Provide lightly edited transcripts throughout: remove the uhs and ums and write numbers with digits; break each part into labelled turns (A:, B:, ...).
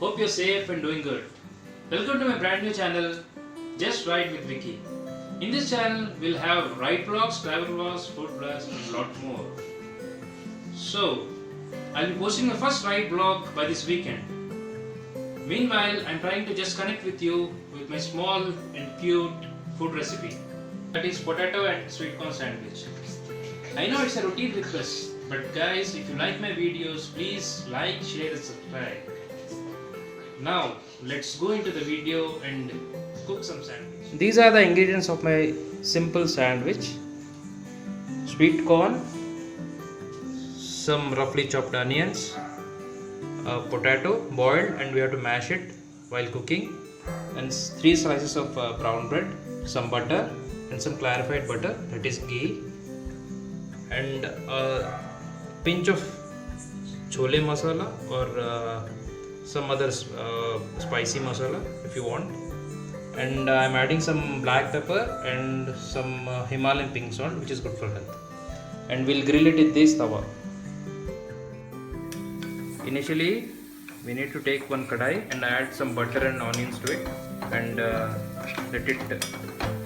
A: Hope you're safe and doing good. Welcome to my brand new channel, Just Right with Vicky. In this channel, we'll have ride vlogs, travel vlogs, food vlogs, and a lot more. So, I'll be posting my first ride vlog by this weekend. Meanwhile, I'm trying to just connect with you with my small and cute food recipe. That is potato and sweet corn sandwich. I know it's a routine request, but guys, if you like my videos, please like, share and subscribe. Now, let's go into the video and cook some sandwich. These are the ingredients of my simple sandwich. Sweet corn, some roughly chopped onions, a potato boiled and we have to mash it while cooking, and 3 slices of brown bread, some butter and some clarified butter, that is ghee, and a pinch of chole masala or some other spicy masala if you want, and I'm adding some black pepper and some Himalayan pink salt, which is good for health, and we'll grill it in this tawa. Initially we need to take one kadai and add some butter and onions to it and let it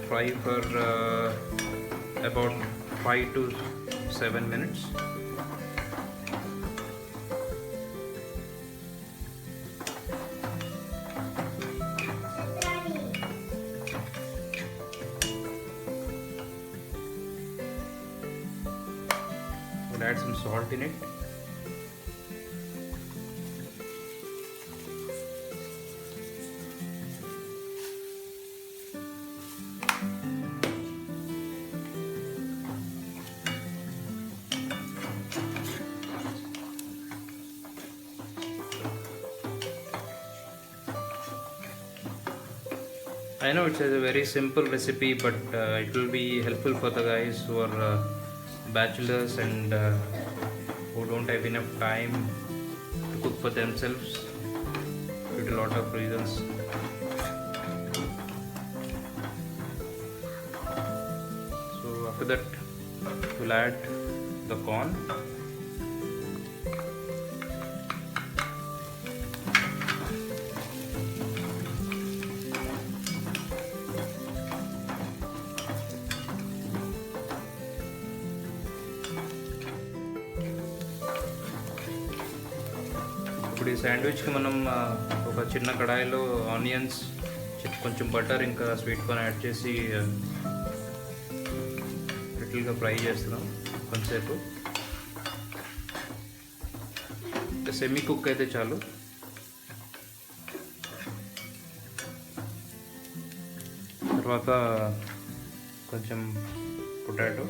A: fry for about 5 to 7 minutes. We'll add some salt in it. I know it's a very simple recipe, but it will be helpful for the guys who are bachelors and who don't have enough time to cook for themselves due to a lot of reasons. So after that, we'll add the corn. ఇప్పుడు ఈ శాండ్విచ్కి మనం ఒక చిన్న కడాయిలో onions, కొంచెం butter, ఇంకా sweet corn add చేసి లిటిల్గా fry చేస్తున్నాం కొంచెంసేపు. సెమీ కుక్ అయితే చాలు. తర్వాత కొంచెం పొటాటో,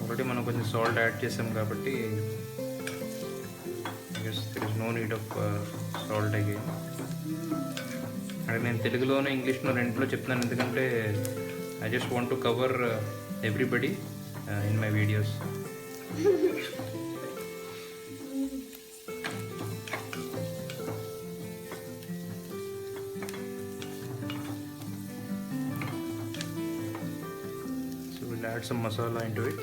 A: ఆల్రెడీ మనం కొంచెం సాల్ట్ యాడ్ చేసాం కాబట్టి there is no need of salt again. అంటే నేను తెలుగులోనే ఇంగ్లీష్లో రెండులో చెప్తున్నాను, ఎందుకంటే I just want to cover everybody in my videos. So we'll add some masala into it.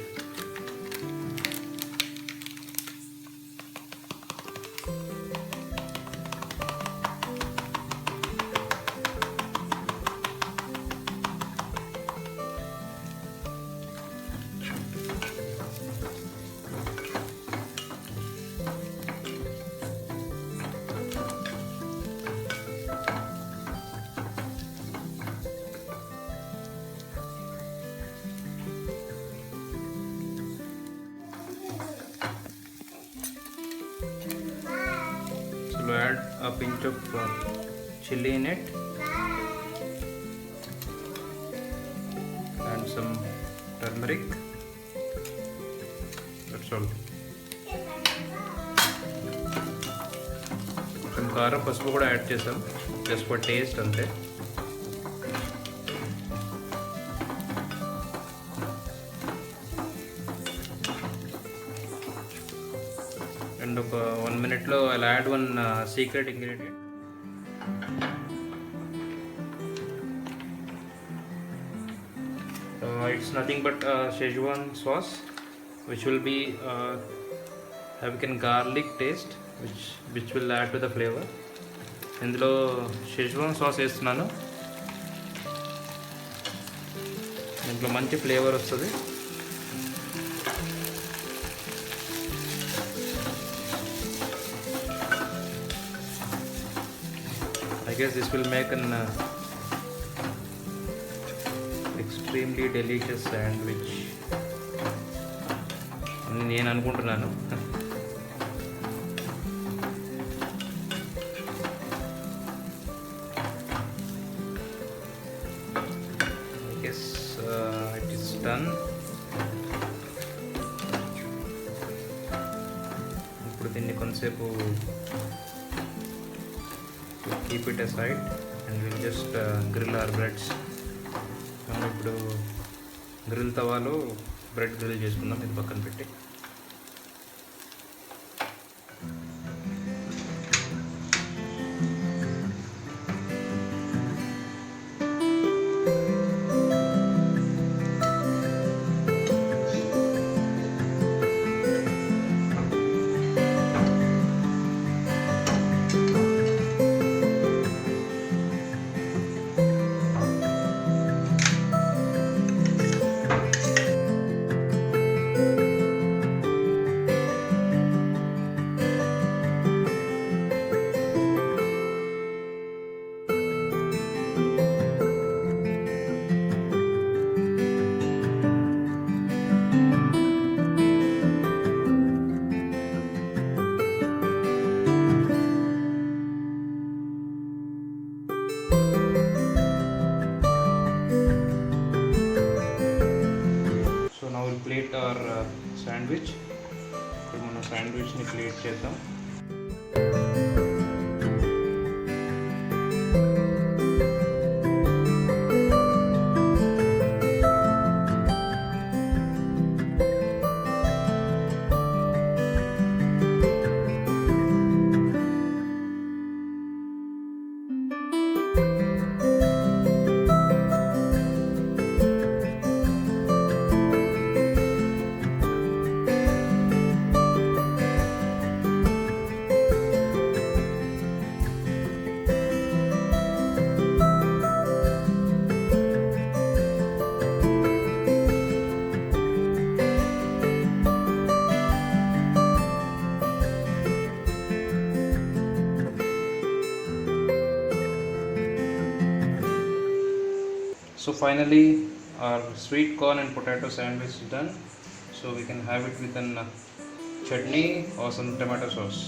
A: So add a pinch of chili in it and some turmeric. That's all. Some కారం, పసుపు కూడా యాడ్ చేసాం just for taste అంతే. And ఒక 1 minute లో I'll add one secret ingredient. It's nothing but Szechuan sauce, which will be having a garlic taste, which will add to the flavor. ఇందులో schezwan sauce వేస్తున్నాను. దీంట్లో మంచి flavour వస్తుంది. I guess this will make an extremely delicious sandwich అని నేను అనుకుంటున్నాను. It is done. ఇప్పుడు దీన్ని కొంతసేపు keep it aside and we'll just grill our breads. మనం ఇప్పుడు గ్రిల్ తవాలో బ్రెడ్ గ్రిల్ చేసుకుందాం. ఇది పక్కన పెట్టి ప్లేట్ ఆర్ శాండ్విచ్. ఇప్పుడు మనం శాండ్విచ్ని ప్లేట్ చేద్దాం. So finally our sweet corn and potato sandwich is done. So we can have it with an chutney or some tomato sauce.